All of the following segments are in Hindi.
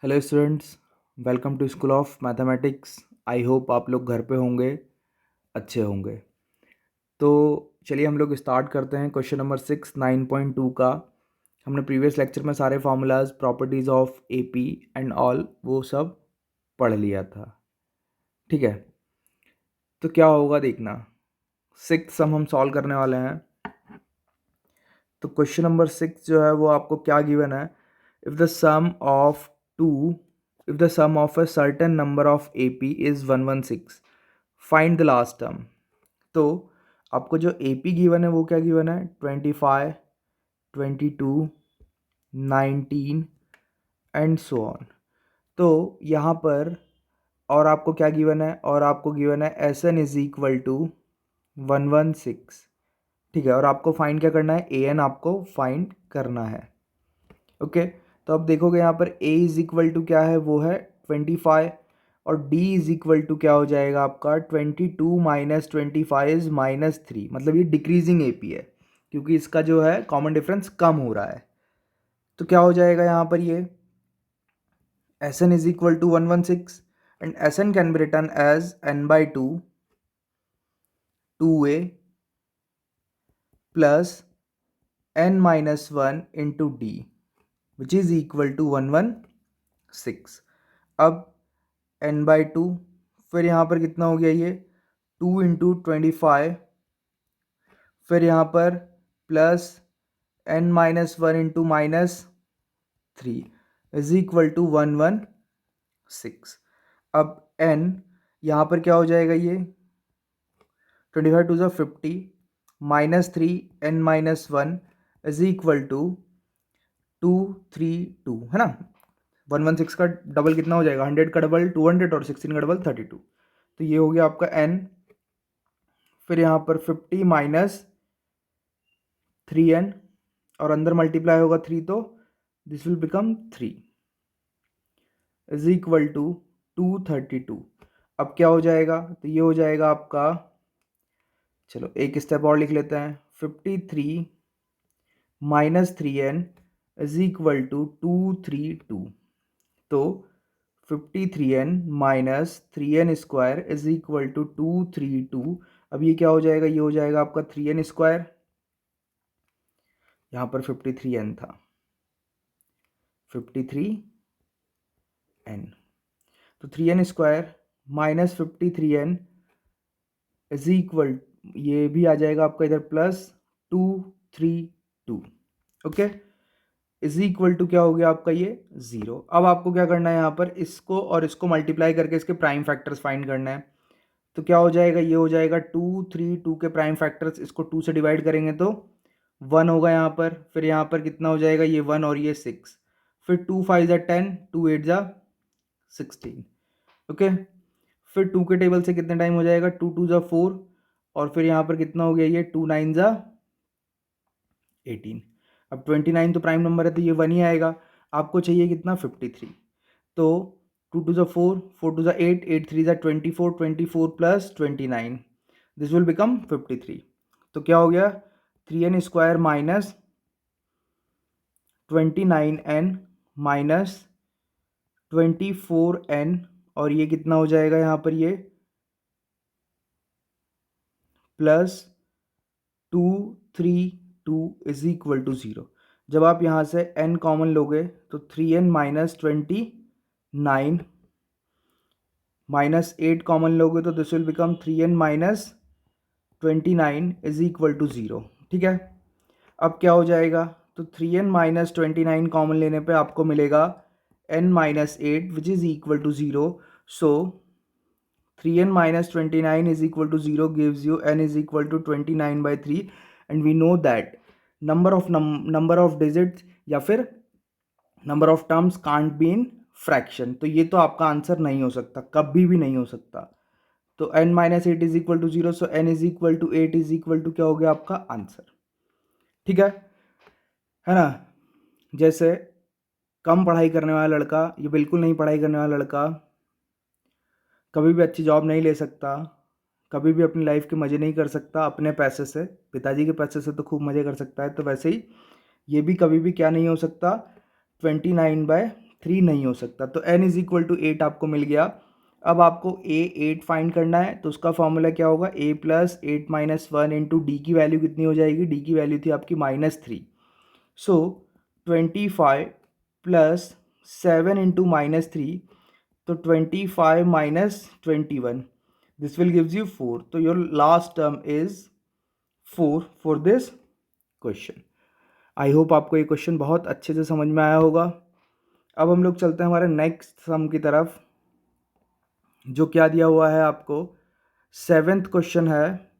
Hello students, welcome to school of mathematics. I hope आप लोग घर पे होंगे, अच्छे होंगे। तो चलिए हम लोग स्टार्ट करते हैं क्वेश्चन नंबर 6 9.2 का। हमने प्रीवियस लेक्चर में सारे formulas, properties of AP and all वो सब पढ़ लिया था। ठीक है, तो क्या होगा देखना। 6 सम हम सॉल्व करने वाले हैं। तो क्वेश्चन नंबर 6 जो है वो आपको क्या गिवन है। If the sum of two if the sum of a certain number of AP is 116, find the last term. तो आपको जो एपी गिवन है वो क्या गिवन है, 25, 22, 19 एंड सो ऑन। तो यहाँ पर और आपको क्या गिवन है, और आपको गिवन है S N is equal to 116। ठीक है, और आपको फाइंड क्या करना है, ए एन आपको फाइंड करना है। ओके, तो अब देखोगे यहाँ पर a इज इक्वल टू क्या है, वो है 25, और d इज इक्वल टू क्या हो जाएगा आपका 22 माइनस 25 इज -3। मतलब ये डिक्रीजिंग AP है क्योंकि इसका जो है कॉमन डिफरेंस कम हो रहा है। तो क्या हो जाएगा यहाँ पर, ये Sn is equal to 116 and Sn can be written as n/2 2a plus n minus 1 into d which is equal to 116। अब n/2, फिर यहाँ पर कितना हो गया, ये 2 इंटू 25, फिर यहाँ पर plus n minus 1 into -3 is equal to 116। अब n यहाँ पर क्या हो जाएगा, ये 25 टू ज़ा 50 -3 n minus 1 is equal to 232, है ना। 116 का डबल कितना हो जाएगा, 100 का डबल 200 और 16 का डबल 32। तो ये हो गया आपका n। फिर यहाँ पर 50 माइनस 3n, और अंदर मल्टीप्लाई होगा 3, तो this will become 3 is equal to 232। अब क्या हो जाएगा, तो ये हो जाएगा आपका, चलो एक स्टेप और लिख लेते हैं, 53 minus 3n is equal to 232। तो 53n minus 3n square is equal to 232। अब ये क्या हो जाएगा, ये हो जाएगा आपका 3n स्क्वायर, यहाँ पर 53n था, 53n, तो 3n square minus 53n is equal, ये भी आ जाएगा आपका इधर plus 232। Okay, is equal to क्या हो गया आपका, ये 0। अब आपको क्या करना है, यहाँ पर इसको और इसको मल्टीप्लाई करके इसके प्राइम फैक्टर्स फाइंड करना है। तो क्या हो जाएगा, ये हो जाएगा 232 के प्राइम फैक्टर्स, इसको 2 से डिवाइड करेंगे तो 1 होगा यहाँ पर, फिर यहाँ पर कितना हो जाएगा, ये 1 और ये 6, फिर 2 5 ज़ा 10, 2 8 ज़ा 16। ओके, फिर 2 के टेबल से कितने टाइम हो जाएगा, 2 2 ज़ा 4, और फिर यहाँ पर कितना हो गया, ये 2 9 ज़ा 18। अब 29 तो प्राइम नंबर है तो ये 1 ही आएगा। आपको चाहिए कितना, 53। तो 2 2 ज़ा 4, 4 2 ज़ा 8, 8 3 ज़ा 24, 24 प्लस 29, दिस विल बिकम 53। तो क्या हो गया, 3n square minus 29n minus 24n, और ये कितना हो जाएगा यहाँ पर, ये प्लस 232 इज इक्वल टू 0। जब आप यहाँ से n कॉमन लोगे तो 3n माइनस 29 माइनस 8 कॉमन लोगे तो this will become 3n minus 29 is equal to 0। ठीक है, अब क्या हो जाएगा, तो 3n माइनस 29 कॉमन लेने पे आपको मिलेगा n minus 8 which is equal to 0। So 3n minus 29 is equal to 0 gives you n is equal to 29/3, and we know that number of digits या फिर number of terms can't be in fraction। तो ये तो आपका आंसर नहीं हो सकता, कभी भी नहीं हो सकता। तो n minus 8 is equal to 0, so n is equal to 8 is equal to क्या हो गया आपका आंसर। ठीक है ना। जैसे कम पढ़ाई करने वाला लड़का, ये बिल्कुल नहीं पढ़ाई करने वाला लड़का कभी भी अच्छी जॉब नहीं ले सकता, कभी भी अपनी लाइफ के मज़े नहीं कर सकता अपने पैसे से। पिताजी के पैसे से तो खूब मज़े कर सकता है, तो वैसे ही ये भी कभी भी क्या नहीं हो सकता, 29/3 3 नहीं हो सकता, तो n इज इक्वल टू 8 आपको मिल गया। अब आपको a 8 फाइंड करना है, तो उसका फॉर्मूला क्या होगा, a plus 8 minus 1 into D की वैल्यू कितनी हो जाएगी, डी की वैल्यू थी आपकी -3। सो 25 प्लस 7 इंटू -3, तो 25 minus 21, this will gives you 4। तो your last term is 4 for this question. I hope आपको ये क्वेश्चन बहुत अच्छे से समझ में आया होगा। अब हम लोग चलते हैं हमारे नेक्स्ट सम की तरफ, जो क्या दिया हुआ है आपको, 7th क्वेश्चन है।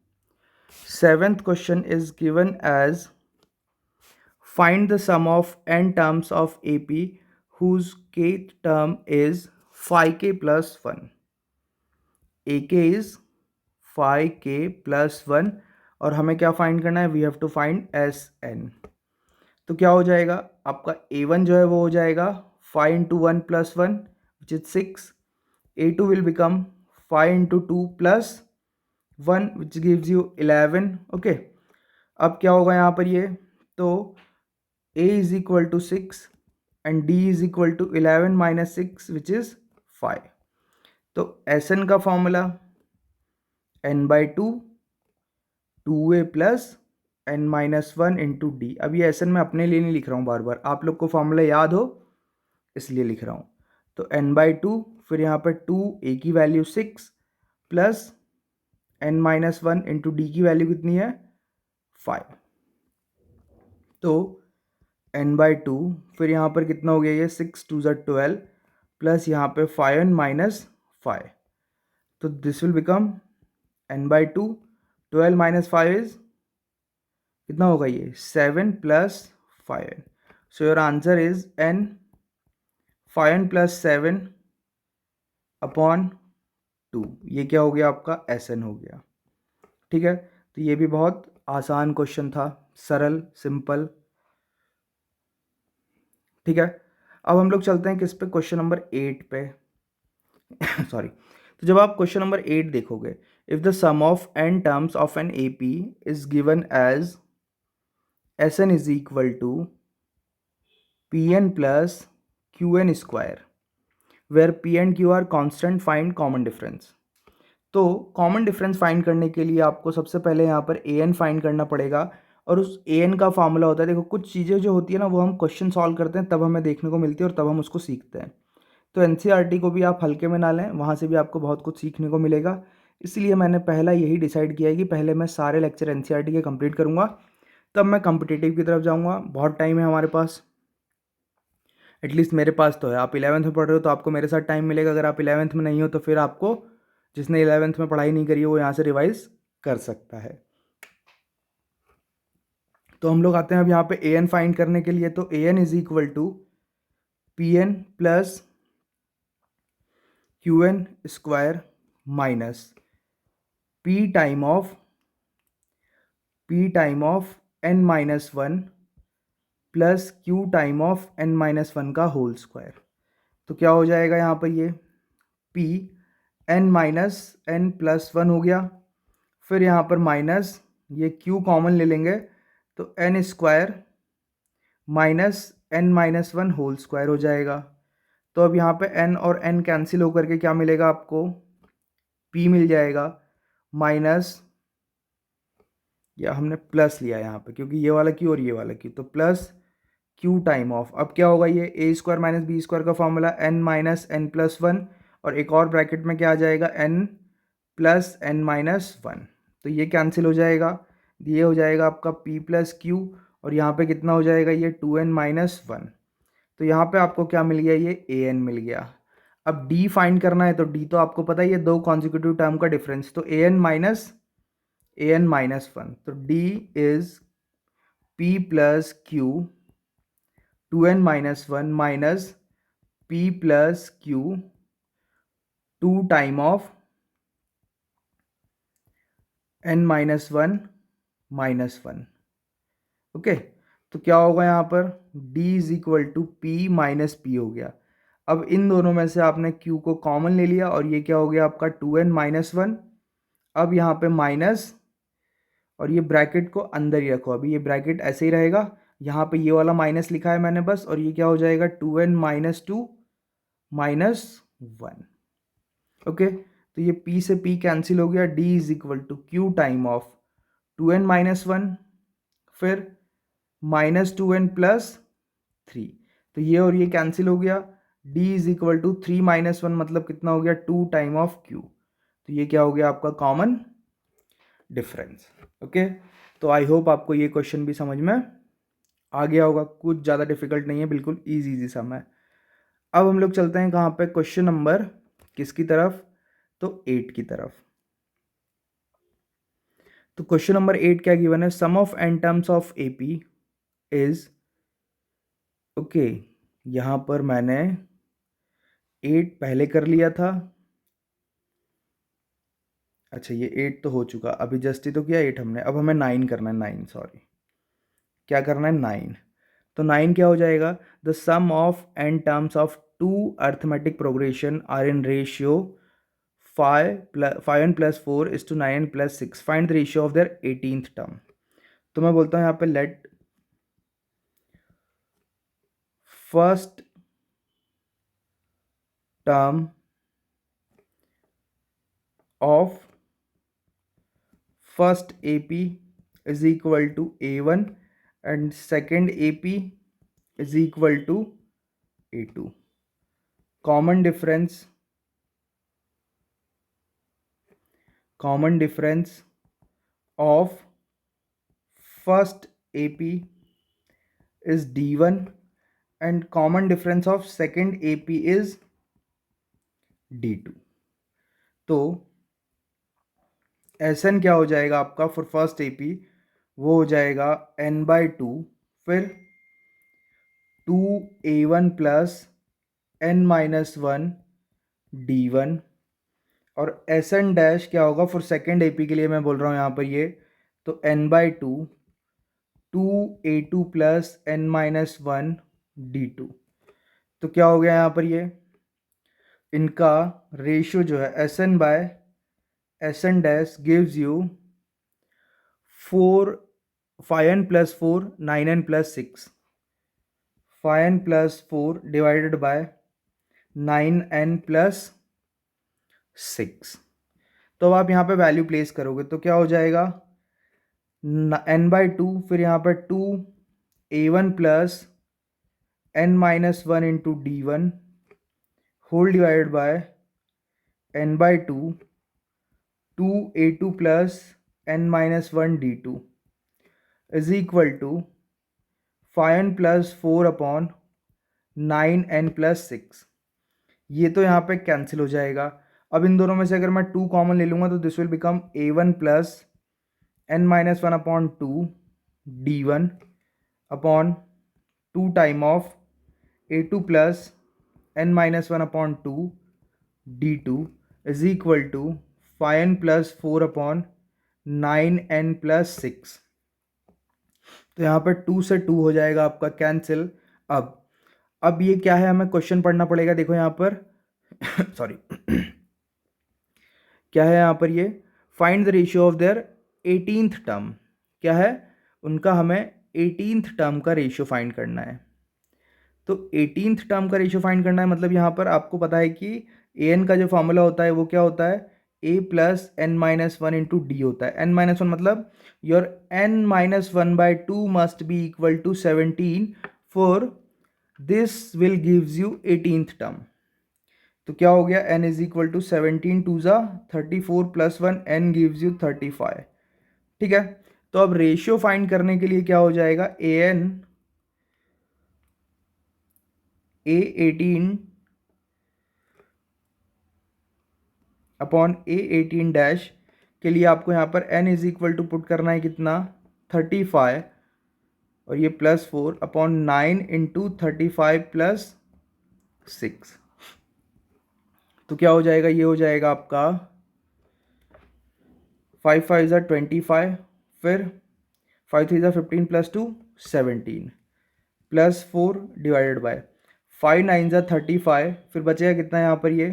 7th question is given as find the sum of n terms of AP whose kth term is phi k plus 1. AK is phi k plus 1 और हमें क्या फाइंड करना है, we have to find S N. तो क्या हो जाएगा आपका A1 जो है वो हो जाएगा 5 into 1 plus 1 which is 6। A2 will become 5 into 2 plus 1 which gives you 11। Okay, अब क्या होगा यहाँ पर ये, तो a is equal to 6 and d is equal to 11 minus 6 which is 5। तो Sn का formula n by 2 2a plus n minus 1 into d. अब ये Sn मैं अपने लिए नहीं लिख रहा हूँ बार बार, आप लोग को फॉर्मूला याद हो इसलिए लिख रहा हूँ। तो n by 2, फिर यहाँ पर 2a की value 6 plus n minus 1 into D की वैल्यू कितनी है 5। तो n बाई 2, फिर यहाँ पर कितना हो गया ये 6 2 ज़ा 12 प्लस यहाँ पे 5n माइनस 5। तो this will become n by 2, 12 minus 5 is कितना होगा ये 7 plus 5n। So your answer is n 5n plus 7 upon 2। ये क्या हो गया आपका Sn हो गया। ठीक है, तो ये भी बहुत आसान क्वेश्चन था, सरल सिंपल। ठीक है, अब हम लोग चलते हैं किस पे, क्वेश्चन नंबर 8 पे। सॉरी। तो जब आप क्वेश्चन नंबर 8 देखोगे, if the sum of n terms of an AP is given as Sn is equal to Pn plus Qn square, where P and Q are constant, find common difference. तो कॉमन डिफरेंस फाइंड करने के लिए आपको सबसे पहले यहाँ पर an फाइंड करना पड़ेगा, और उस an का फॉर्मूला होता है, देखो कुछ चीज़ें जो होती है ना वो हम क्वेश्चन सॉल्व करते हैं तब हमें देखने को मिलती है और तब हम उसको सीखते हैं। तो एनसीईआरटी को भी आप हल्के में ना लें, वहाँ से भी आपको बहुत कुछ सीखने को मिलेगा। इसलिए मैंने पहला यही डिसाइड किया है कि पहले मैं सारे लेक्चर एनसीईआरटी के कंप्लीट करूँगा, तब मैं कॉम्पिटिटिव की तरफ जाऊँगा। बहुत टाइम है हमारे पास, एटलीस्ट मेरे पास तो है। आप 11th में पढ़ रहे हो तो आपको मेरे साथ टाइम मिलेगा, अगर आप 11th में नहीं हो तो फिर आपको, जिसने 11th में पढ़ाई नहीं करी है वो यहाँ से रिवाइज कर सकता है। तो हम लोग आते हैं अब यहाँ पे an फाइंड करने के लिए। तो an is equal to Pn plus Qn square minus P time of n minus 1 plus Q time of n minus 1 का होल स्क्वायर। तो क्या हो जाएगा यहाँ पर ये P n minus n plus 1 हो गया, फिर यहाँ पर माइनस ये Q कॉमन ले लेंगे तो n square minus n minus 1 whole square हो जाएगा। तो अब यहाँ पे n और n कैंसिल होकर के क्या मिलेगा आपको, p मिल जाएगा माइनस, या हमने प्लस लिया यहाँ पे क्योंकि ये वाला q और ये वाला q, तो प्लस q टाइम ऑफ, अब क्या होगा ये a square minus B square का formula n minus n plus 1, और एक और ब्रैकेट में क्या आ जाएगा n प्लस n माइनस 1, तो ये कैंसिल हो जाएगा। ये हो जाएगा आपका p प्लस q, और यहाँ पे कितना हो जाएगा ये 2n माइनस 1। तो यहाँ पे आपको क्या मिल गया, ये an मिल गया। अब d फाइंड करना है, तो d तो आपको पता है ये दो कॉन्जिक्यूटिव टर्म का डिफरेंस, तो an माइनस 1, तो d is p plus q 2n minus 1 minus p plus q 2 time of n minus 1 minus 1। Okay, तो क्या होगा यहाँ पर d is equal to p minus p हो गया। अब इन दोनों में से आपने q को कॉमन ले लिया और ये क्या हो गया आपका 2n माइनस 1। अब यहाँ पे माइनस, और ये ब्रैकेट को अंदर ही रखो, अभी ये ब्रैकेट ऐसे ही रहेगा, यहाँ पे ये वाला माइनस लिखा है मैंने बस, और ये क्या हो जाएगा 2n माइनस 2 -1। ओके, तो ये p से p कैंसिल हो गया, d is equal to q time of 2n-1, फिर -2n प्लस 3, तो ये और ये कैंसिल हो गया, d इज इक्वल टू 3-1 मतलब कितना हो गया, 2 टाइम ऑफ q, तो ये क्या हो गया आपका कॉमन डिफरेंस। ओके, तो आई होप आपको ये क्वेश्चन भी समझ में आ गया होगा, कुछ ज़्यादा डिफिकल्ट नहीं है, बिल्कुल इजी सम है। अब हम लोग चलते हैं कहाँ पे, क्वेश्चन नंबर किसकी तरफ, तो 8 की तरफ। तो क्वेश्चन नंबर 8 क्या गिवन है, sum of N terms of AP is, okay, यहां पर मैंने 8 पहले कर लिया था, अच्छा ये 8 तो हो चुका, अभी जस्ट ही तो किया 8 हमने, अब हमें 9 करना है, 9 सॉरी, क्या करना है 9, तो 9 क्या हो जाएगा, the sum of N terms of two arithmetic progression are in ratio 5n plus 4 is to 9n plus 6, find the ratio of their 18th term. तो मैं बोलता हूँ यहाँ पे let first term of first AP is equal to A1 and second AP is equal to A2. Common difference of first AP is D1 and common difference of second AP is D2. तो SN क्या हो जाएगा आपका फॉर फर्स्ट AP, वो हो जाएगा n/2, फिर 2A1 प्लस n-1 D1, और SN डैश क्या होगा फॉर सेकेंड AP के लिए मैं बोल रहा हूँ यहाँ पर ये, तो n/2 2A2 plus n-1 D2, तो क्या हो गया यहाँ पर ये, इनका रेशियो जो है SN dash gives you 5n plus 4 9n plus 6, 5n plus 4 divided by 9n plus 6, तो अब आप यहाँ पे वैल्यू प्लेस करोगे तो क्या हो जाएगा n/2, फिर यहाँ पर 2A1 plus n-1 into D1 whole divided by n/2 2A2 plus n-1 D2 is equal to 5n plus 4 upon 9n plus 6, ये तो यहाँ पे कैंसिल हो जाएगा। अब इन दोनों में से अगर मैं 2 कॉमन ले लूँगा तो this will become A1 plus n-1 upon 2 D1 upon 2 time of A2 plus n-1 upon 2 D2 is equal to 5n plus 4 upon 9n plus 6, तो यहाँ पर 2 से 2 हो जाएगा आपका कैंसिल। अब ये क्या है, हमें क्वेश्चन पढ़ना पड़ेगा, देखो यहाँ पर सॉरी क्या है यहाँ पर, ये find the ratio of their 18th term, क्या है उनका, हमें 18th टर्म का रेशियो फाइंड करना है। तो 18th टर्म का रेशियो फाइंड करना है, मतलब यहाँ पर आपको पता है कि an का जो फॉर्मूला होता है वो क्या होता है, a plus n-1 into D होता है, n-1 मतलब your n-1/2 must be equal to 17 for this will gives you 18th term, तो क्या हो गया n इज इक्वल टू 17 2 ज़ा 34 प्लस 1 n गिव्स यू 35, ठीक है। तो अब रेशियो फाइंड करने के लिए क्या हो जाएगा, A18 अपॉन A18 डैश के लिए आपको यहाँ पर n is equal to put करना है कितना, 35, और ये प्लस 4 अपॉन 9 इंटू 35 प्लस 6, तो क्या हो जाएगा, ये हो जाएगा आपका 5 5 ज़ा 25, फिर 5 3 ज़ा 15 प्लस 2 17 प्लस 4 डिवाइडेड बाय 5 9 ज़ा 35, फिर बचेगा कितना यहाँ पर ये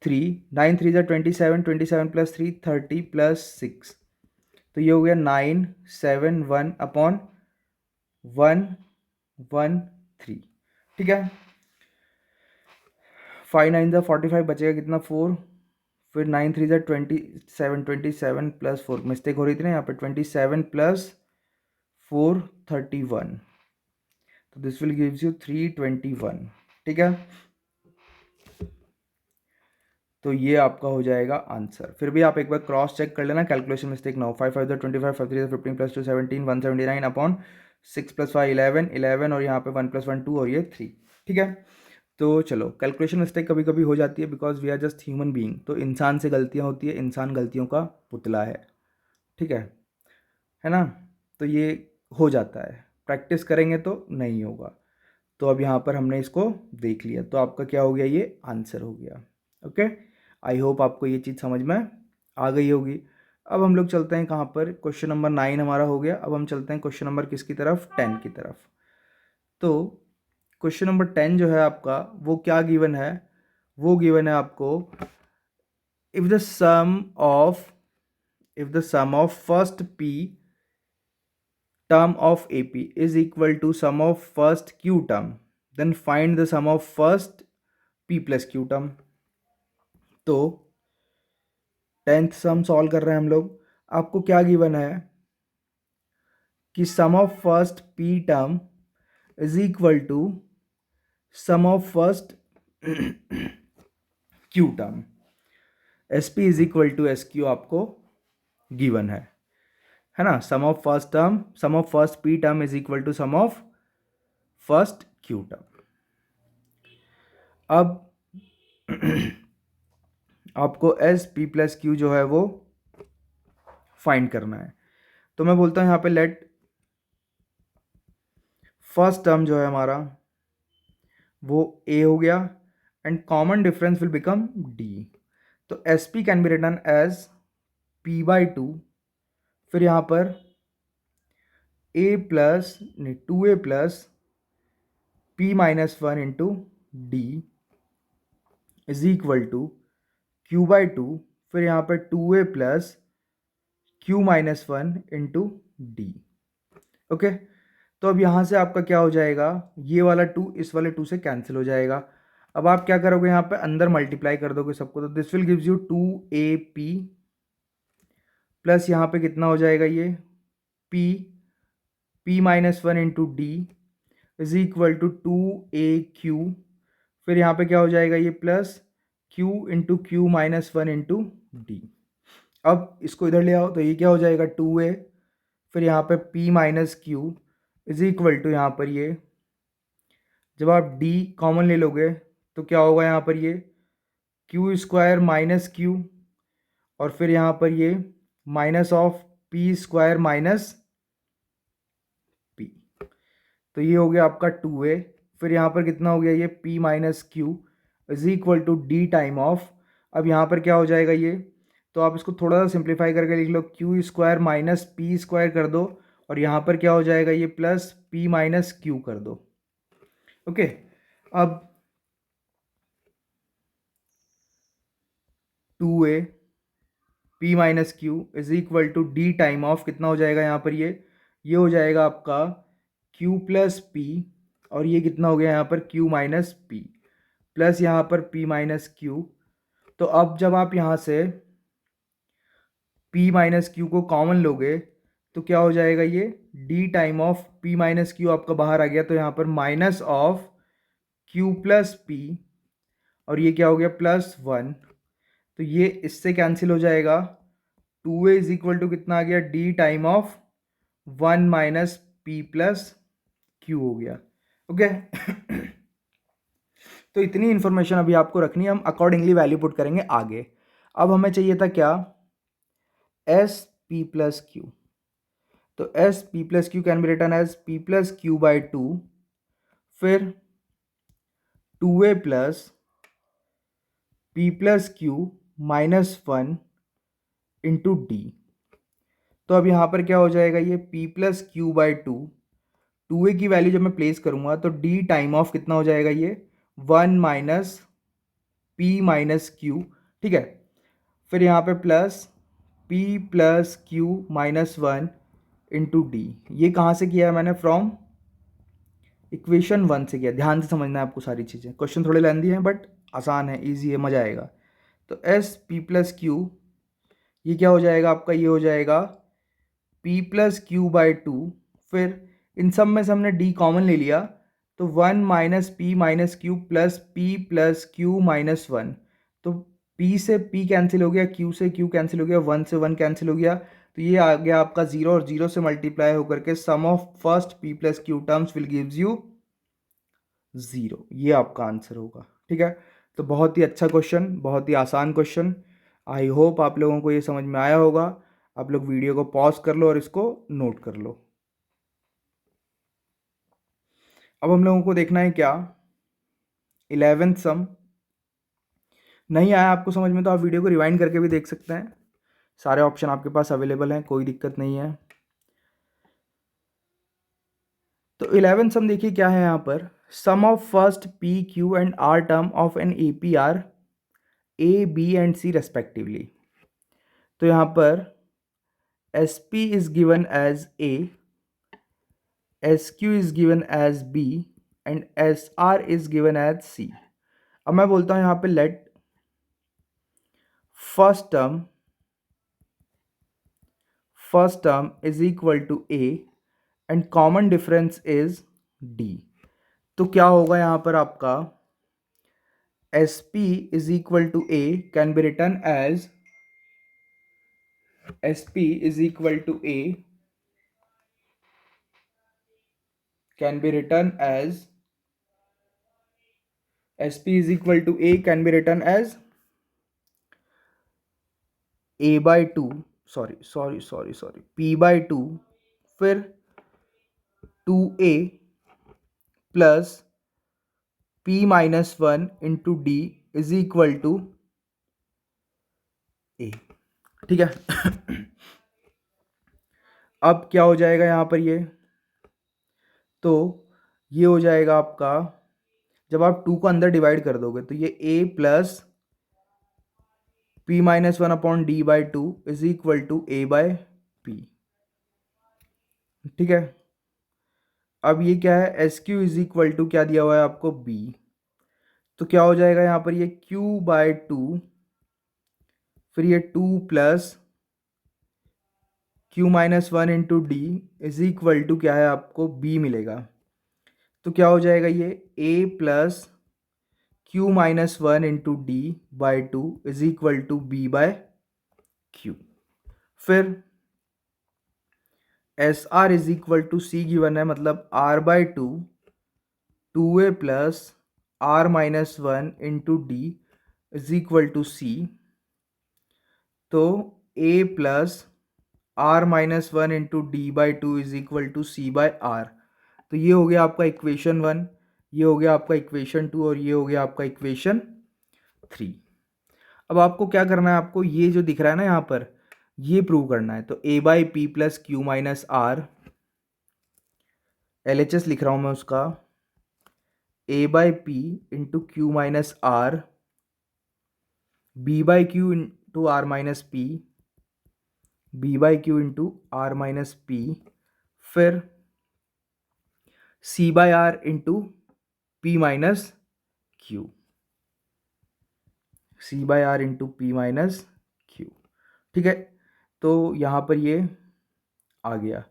3, 9 3 ज़ा 27 27 प्लस 3 30 प्लस 6, तो ये हो गया 9 7 1 अपॉन 1 1 3, ठीक है। फाइव नाइन ज़ा 45 बचेगा कितना 4, फिर 9 3 ज़ा 27, 27 प्लस 4, मिस्टेक हो रही थी ना यहाँ पे, 27 प्लस 4 31, तो दिस विल गिव्स यू 321। ठीक है, तो ये आपका हो जाएगा आंसर। फिर भी आप एक बार क्रॉस चेक कर लेना, कैलकुलेशन मिस्टेक ना हो। 5 5 25, 5 3 15 प्लस 2 17, 179 अपॉन 6 प्लस 5 11, 11 और यहाँ पे 1 प्लस 1 2 और ये 3। ठीक है, तो चलो, कैलकुलेशन मिस्टेक कभी कभी हो जाती है, because we are just human being, तो इंसान से गलतियाँ होती है, इंसान गलतियों का पुतला है। ठीक है ना, तो ये हो जाता है, प्रैक्टिस करेंगे तो नहीं होगा। तो अब यहाँ पर हमने इसको देख लिया, तो आपका क्या हो गया, ये आंसर हो गया। ओके, आई होप आपको ये चीज़ समझ में आ गई होगी। अब हम लोग चलते हैं कहाँ पर, क्वेश्चन नंबर 9 हमारा हो गया। अब हम चलते हैं क्वेश्चन नंबर किसकी तरफ, 10 की तरफ। तो क्वेश्चन नंबर 10 जो है आपका, वो क्या गिवन है, वो गिवन है आपको, if the sum of first P term of AP is equal to sum of first Q term, then find the sum of first P plus Q term। तो 10th सम सॉल्व कर रहे हैं हम लोग। आपको क्या गिवन है कि sum of first P term is equal to sum of first Q term, SP is equal to SQ आपको गिवन है ना। Sum of first term, sum of first P term is equal to sum of first Q term. अब आपको एस पी प्लस क्यू जो है वो फाइंड करना है। तो मैं बोलता हूँ यहाँ पे लेट फर्स्ट टर्म जो है हमारा वो ए हो गया, and common difference will become D. तो S P can be written as P by two, फिर यहाँ पर ए प्लस नहीं 2a plus P minus 1 into D is equal to Q by two, फिर यहाँ पर 2a plus Q minus 1 into D. Okay, तो अब यहाँ से आपका क्या हो जाएगा, ये वाला 2 इस वाले 2 से कैंसिल हो जाएगा। अब आप क्या करोगे, यहाँ पे अंदर मल्टीप्लाई कर दोगे सबको, तो this will gives you 2AP plus यहाँ पे कितना हो जाएगा ये P minus 1 into D is equal to 2AQ, फिर यहाँ पे क्या हो जाएगा ये plus Q into Q minus 1 into d. अब इसको इधर ले आओ, तो ये क्या हो जाएगा 2a, फिर यहाँ पे P minus Q is equal to यहाँ पर ये, जब आप D कॉमन ले लोगे तो क्या होगा यहाँ पर ये क्यू स्क्वायर माइनस क्यू, और फिर यहाँ पर ये minus of P square minus P, तो ये हो गया आपका 2a, फिर यहाँ पर कितना हो गया ये P minus Q is equal to D time of, अब यहाँ पर क्या हो जाएगा ये, तो आप इसको थोड़ा सा सिंप्लीफाई करके लिख लो, Q square minus P square कर दो, और यहाँ पर क्या हो जाएगा ये प्लस पी माइनस क्यू कर दो। ओके, अब 2a P minus Q is equal to D time of कितना हो जाएगा यहाँ पर ये हो जाएगा आपका q प्लस पी, और ये कितना हो गया यहाँ पर q माइनस पी, प्लस यहाँ पर p माइनस क्यू। तो अब जब आप यहाँ से p माइनस क्यू को कॉमन लोगे तो क्या हो जाएगा ये d time of p minus Q आपका बाहर आ गया, तो यहाँ पर minus of q plus P, और ये क्या हो गया प्लस 1, तो ये इससे कैंसिल हो जाएगा। 2a इज इक्वल टू कितना आ गया d time of 1 minus P plus Q हो गया। ओके तो इतनी इंफॉर्मेशन अभी आपको रखनी है, हम अकॉर्डिंगली वैल्यू पुट करेंगे आगे। अब हमें चाहिए था क्या, एस पी प्लस क्यू, तो S P plus Q can be written as P plus Q by two, फिर 2a plus P plus Q minus 1 into D. तो अब यहाँ पर क्या हो जाएगा ये p plus Q by two, 2a की वैल्यू जब मैं प्लेस करूँगा तो d टाइम ऑफ कितना हो जाएगा ये 1 माइनस पी माइनस क्यू। ठीक है, फिर यहाँ पे plus p plus Q minus 1 into D. ये कहाँ से किया है मैंने, फ्रॉम इक्वेशन 1 से किया। ध्यान से समझना है आपको सारी चीज़ें, क्वेश्चन थोड़े लेंदी हैं बट आसान है, इजी है, मज़ा आएगा। तो एस पी प्लस क्यू, ये क्या हो जाएगा आपका, ये हो जाएगा P plus Q by two. फिर इन सब में से हमने डी कॉमन ले लिया, तो one minus P minus Q plus Q minus one. तो पी से पी कैंसिल हो गया, क्यू से क्यू कैंसिल हो गया, वन से वन कैंसिल हो गया, तो ये आ गया आपका जीरो, और जीरो से मल्टीप्लाई होकर के sum of first P plus Q terms will gives you zero. ये आपका आंसर होगा। ठीक है, तो बहुत ही अच्छा क्वेश्चन, बहुत ही आसान क्वेश्चन। आई होप आप लोगों को ये समझ में आया होगा। आप लोग वीडियो को पॉज कर लो और इसको नोट कर लो। अब हम लोगों को देखना है क्या, 11th सम। नहीं आया आपको समझ में तो आप वीडियो को रिवाइंड करके भी देख सकते हैं, सारे ऑप्शन आपके पास अवेलेबल हैं, कोई दिक्कत नहीं है। तो 11th सम देखिए क्या है यहाँ पर, sum of first P Q and R term of an A P are A B and C respectively. तो यहाँ पर S P is given as A, S Q is given as B and S are is given as C. अब मैं बोलता हूँ यहाँ पे let first term is equal to A and common difference is D. तो क्या होगा यहाँ पर आपका, S P is equal to A can be written as, S P is equal to A can be written as, S P is equal to A can be written as A by two, sorry P by two, फिर two A plus P minus one into D is equal to A. ठीक है। अब क्या हो जाएगा यहाँ पर, तो ये हो जाएगा आपका, जब आप टू को अंदर डिवाइड कर दोगे तो ये ए plus P minus one upon D by two is equal to A by P. ठीक है, अब ये क्या है, S Q is equal to क्या दिया हुआ है आपको, बी। तो क्या हो जाएगा यहाँ पर, ये क्यू बाय टू, फिर ये two plus Q minus one into D is equal to क्या है आपको, बी मिलेगा। तो क्या हो जाएगा, ये ए plus Q minus one into d by two is equal to b by q. फिर S are is equal to c given है, मतलब r by two, two A plus r minus one into D is equal to c. तो a plus r minus one into d by two is equal to c by r. तो ये हो गया आपका इक्वेशन वन, ये हो गया आपका इक्वेशन टू, और ये हो गया आपका इक्वेशन थ्री। अब आपको क्या करना है, आपको ये जो दिख रहा है ना यहाँ पर, ये प्रूव करना है। तो a by p plus Q minus r, L H S लिख रहा हूँ मैं उसका, a by p into Q minus r, b by q into r minus p, b by q into r minus p, फिर c by r into p minus q, c by r into p minus q. ठीक है, तो यहाँ पर ये आ गया।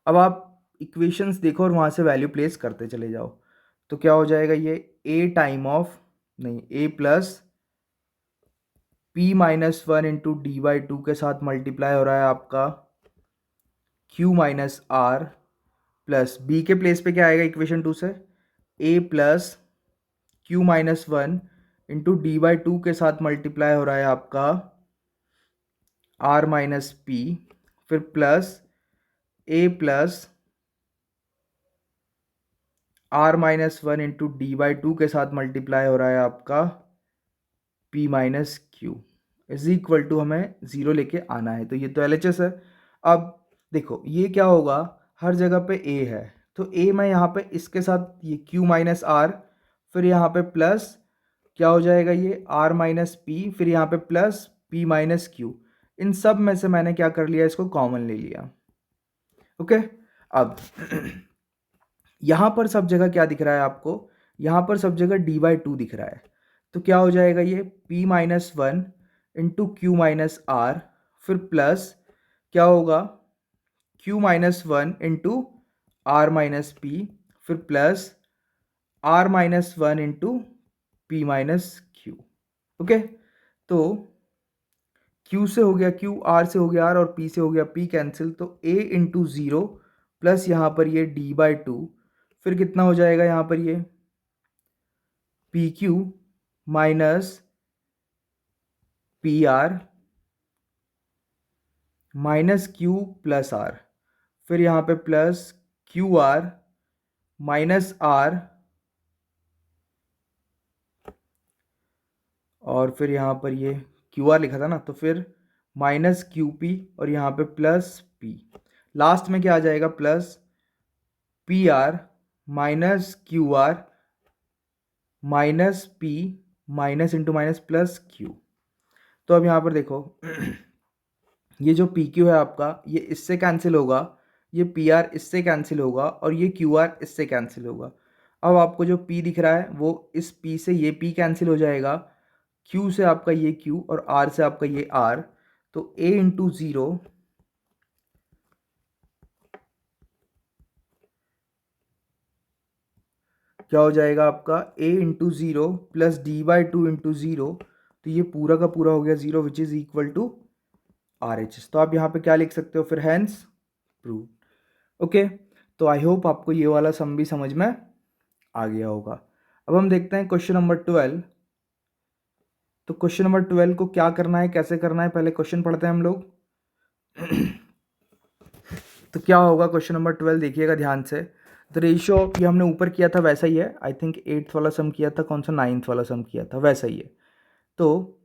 अब आप इक्वेशंस देखो और वहाँ से वैल्यू प्लेस करते चले जाओ। तो क्या हो जाएगा, ये ए टाइम ऑफ, नहीं, a plus P minus one into d by two के साथ मल्टीप्लाई हो रहा है आपका q minus r, plus b के प्लेस पे क्या आएगा इक्वेशन टू से, a plus Q minus one into d by two के साथ मल्टीप्लाई हो रहा है आपका आर माइनस पी, फिर plus a plus r minus one into d by two के साथ मल्टीप्लाई हो रहा है आपका P minus Q is equal to, हमें ज़ीरो लेके आना है। तो ये तो एल एच एस है। अब देखो ये क्या होगा, हर जगह पे ए है, तो ए मैं यहाँ पे इसके साथ ये क्यू माइनस आर, फिर यहाँ पे प्लस क्या हो जाएगा, ये आर माइनस पी, फिर यहाँ पे प्लस पी माइनस क्यू। इन सब में से मैंने क्या कर लिया, इसको कॉमन ले लिया। ओके, अब यहाँ पर सब जगह क्या दिख रहा है आपको, यहाँ पर सब जगह डी बाई टू दिख रहा है। तो क्या हो जाएगा ये p-1 × q-r, फिर प्लस क्या होगा q-1 × r-p, फिर प्लस r-1 × p-q। ओके, तो q से हो गया q, r से हो गया r और p से हो गया p कैंसिल, तो a × 0 प्लस यहाँ पर ये d/2, फिर कितना हो जाएगा यहाँ पर ये pq minus pr minus q plus r, फिर यहाँ पे प्लस qr माइनस r, और फिर यहाँ पर ये QR लिखा था ना, तो फिर माइनस QP और यहाँ पे प्लस P, लास्ट में क्या आ जाएगा plus PR minus QR minus P minus into minus plus Q। तो अब यहाँ पर देखो ये जो PQ है आपका, ये इससे कैंसिल होगा, ये PR इससे कैंसिल होगा और ये QR इससे कैंसिल होगा। अब आपको जो P दिख रहा है वो इस P से ये P कैंसिल हो जाएगा, Q से आपका ये Q और R से आपका ये R, तो A × 0 क्या हो जाएगा आपका A × 0 प्लस d/2 × 0, तो ये पूरा का पूरा हो गया 0 which is equal to RHS। तो आप यहाँ पे क्या लिख सकते हो फिर, हैंस प्रूव। ओके, तो आई होप आपको ये वाला सम भी समझ में आ गया होगा। अब हम देखते हैं क्वेश्चन नंबर 12। तो क्वेश्चन नंबर 12 को क्या करना है, कैसे करना है, पहले क्वेश्चन पढ़ते हैं हम लोग। तो क्या होगा क्वेश्चन नंबर 12, देखिएगा ध्यान से। द रेशियो, ये हमने ऊपर किया था वैसा ही है, आई थिंक 8th वाला सम किया था, कौन सा 9th वाला सम किया था, वैसा ही है। तो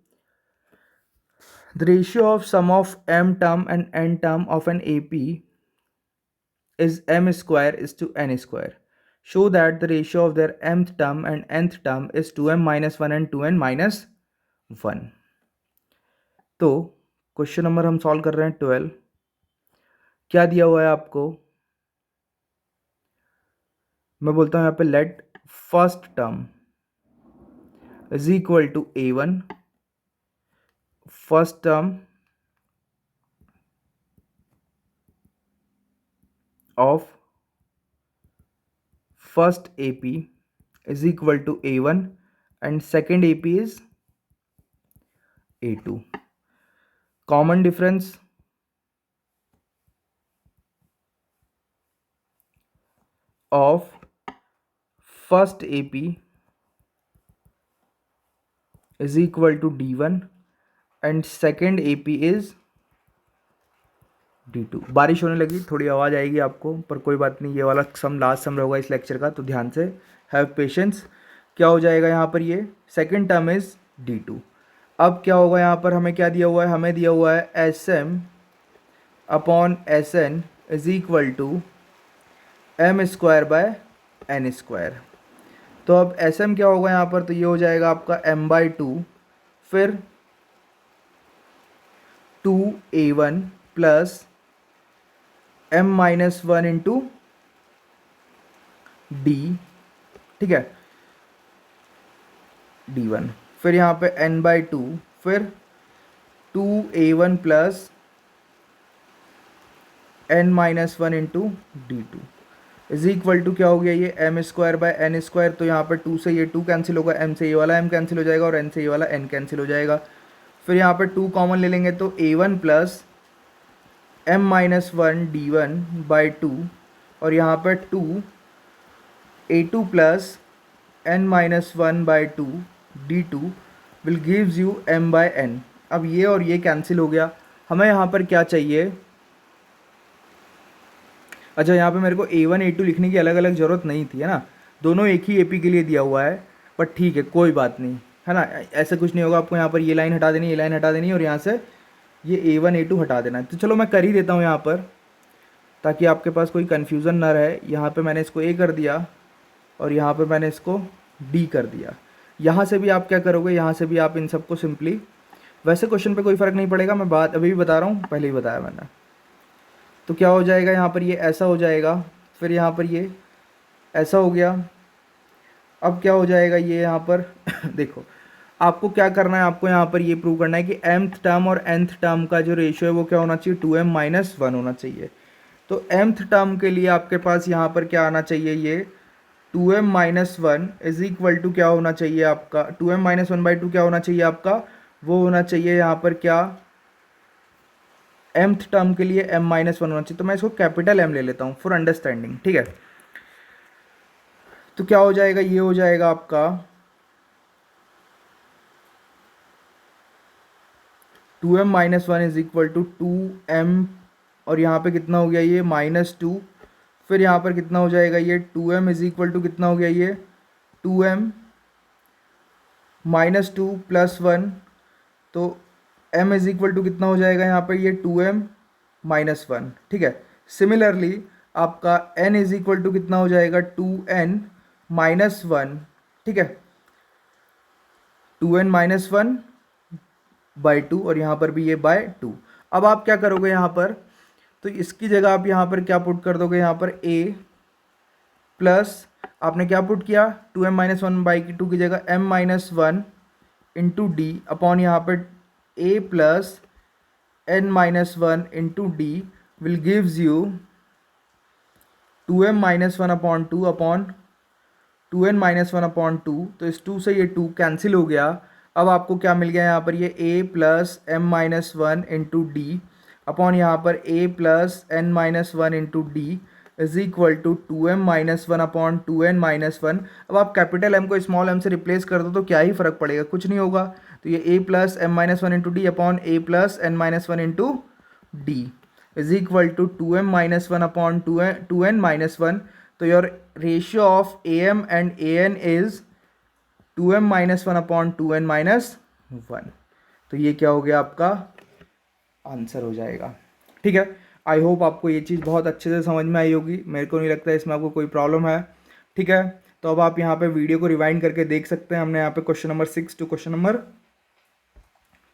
the ratio of sum of m term and n term of an AP is m square is to n square. Show that the ratio of their mth term and nth term is 2m minus 1 and 2n minus 1. तो क्वेश्चन नंबर हम सॉल्व कर रहे हैं 12। क्या दिया हुआ है आपको, मैं बोलता हूँ यहाँ पे let first term is equal to a1, first term of first AP is equal to a1 and second AP is a2. Common difference of first AP is equal to d1 and second AP is d2। बारिश होने लगी, थोड़ी आवाज़ आएगी आपको, पर कोई बात नहीं, ये वाला सम लास्ट सम रहेगा इस लेक्चर का, तो ध्यान से हैव पेशेंस। क्या हो जाएगा यहाँ पर, ये सेकंड टर्म इज d2। अब क्या होगा यहाँ पर, हमें क्या दिया हुआ है, हमें दिया हुआ है SM upon SN is equal to m square by n square. तो अब SM क्या होगा यहाँ पर, तो ये हो जाएगा आपका m/2, फिर 2a1 plus m-1 into d, ठीक है, d1, फिर यहाँ पे n/2, फिर 2a1 plus n-1 into d2 is equal to क्या हो गया, ये m square by n square. तो यहाँ पर 2 से ये 2 कैंसिल होगा, m से ये वाला m कैंसिल हो जाएगा और n से ये वाला n कैंसिल हो जाएगा। फिर यहाँ पर 2 कॉमन ले लेंगे, तो a1 प्लस m-1 d1/2 और यहाँ पर 2 a2 plus n-1/2 d2 will gives you m/n। अब ये और ये कैंसिल हो गया, हमें यहाँ पर क्या चाहिए, अच्छा यहाँ पे मेरे को a1 a2 लिखने की अलग अलग ज़रूरत नहीं थी, है ना, दोनों एक ही AP के लिए दिया हुआ है, बट ठीक है कोई बात नहीं, है ना, ऐसा कुछ नहीं होगा। आपको यहाँ पर ये लाइन हटा देनी, ये लाइन हटा देनी और यहाँ से ये a1 a2 हटा देना है। तो चलो मैं कर ही देता हूँ यहाँ पर, ताकि आपके पास कोई कन्फ्यूज़न ना रहे। यहाँ पे मैंने इसको a कर दिया और यहाँ पे मैंने इसको d कर दिया। यहाँ से भी आप क्या करोगे, यहाँ से भी आप इन सबको सिंपली, वैसे क्वेश्चन पे कोई फ़र्क नहीं पड़ेगा, मैं बात अभी भी बता रहा हूँ, पहले ही बताया मैंने। तो क्या हो जाएगा यहाँ पर, ये ऐसा हो जाएगा, फिर यहाँ पर ये ऐसा हो गया। अब क्या हो जाएगा ये यहाँ पर देखो, आपको क्या करना है, आपको यहाँ पर ये प्रूव करना है कि mth टर्म और nth टर्म का जो रेशियो है वो क्या होना चाहिए, 2m माइनस 1 होना चाहिए। तो mth टर्म के लिए आपके पास यहाँ पर क्या आना चाहिए, ये 2m minus 1 is equal to क्या होना चाहिए आपका, 2m माइनस 1/2 क्या होना चाहिए आपका, वो होना चाहिए यहाँ पर क्या, mth टर्म के लिए m माइनस 1 होना चाहिए। तो मैं इसको कैपिटल M ले लेता हूँ फॉर अंडरस्टैंडिंग, ठीक है। तो क्या हो जाएगा, ये हो जाएगा आपका 2m minus 1 is equal to 2m, और यहाँ पे कितना हो गया ये -2, फिर यहाँ पर कितना हो जाएगा ये 2m इज इक्वल टू कितना हो गया ये 2m -2 प्लस 1, तो m इज इक्वल टू कितना हो जाएगा यहाँ पर ये 2m माइनस 1, ठीक है। सिमिलरली आपका n इज इक्वल टू कितना हो जाएगा 2n माइनस 1, ठीक है, 2n माइनस 1 बाई 2, और यहाँ पर भी ये बाय 2। अब आप क्या करोगे यहाँ पर, तो इसकी जगह आप यहाँ पर क्या पुट कर दोगे, यहाँ पर a प्लस आपने क्या पुट किया 2m माइनस 1/2 की जगह m minus 1 into D upon यहाँ पर a plus n minus 1 into D will gives you 2m minus 1 upon 2 upon 2n minus 1 upon 2। तो इस 2 से ये 2 कैंसिल हो गया। अब आपको क्या मिल गया यहाँ पर, ये a plus m minus 1 into D upon यहाँ पर a plus n minus 1 into D is equal to 2m minus 1 upon 2n minus 1। अब आप कैपिटल M को स्मॉल m से रिप्लेस कर दो तो क्या ही फ़र्क पड़ेगा, कुछ नहीं होगा। तो ये a plus m minus 1 into D upon a plus n minus 1 into D is equal to 2m minus 1 upon 2n minus 1। तो your ratio of am and an is 2m minus 1 upon 2n minus 1। तो ये क्या हो गया, आपका आंसर हो जाएगा, ठीक है। आई होप आपको ये चीज़ बहुत अच्छे से समझ में आई होगी, मेरे को नहीं लगता इसमें आपको कोई प्रॉब्लम है, ठीक है। तो अब आप यहाँ पे वीडियो को रिवाइंड करके देख सकते हैं। हमने यहाँ पे question number 6 to question number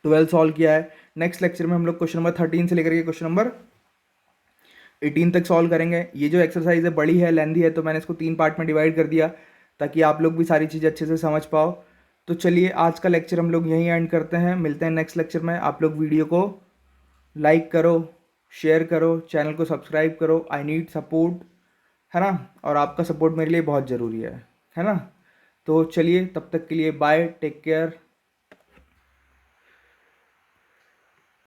12 solve किया है। नेक्स्ट लेक्चर में हम लोग क्वेश्चन नंबर 13 से लेकर के क्वेश्चन नंबर 18 तक सॉल्व करेंगे। ये जो एक्सरसाइज है बड़ी है, लेंदी है, तो मैंने इसको 3 पार्ट में डिवाइड कर दिया ताकि आप लोग भी सारी चीज़ें अच्छे से समझ पाओ। तो चलिए आज का लेक्चर हम लोग यहीं एंड करते हैं, मिलते हैं नेक्स्ट लेक्चर में। आप लोग वीडियो को लाइक करो, शेयर करो, चैनल को सब्सक्राइब करो। आई नीड सपोर्ट, है ना, और आपका सपोर्ट मेरे लिए बहुत ज़रूरी है ना। तो चलिए तब तक के लिए बाय, टेक केयर,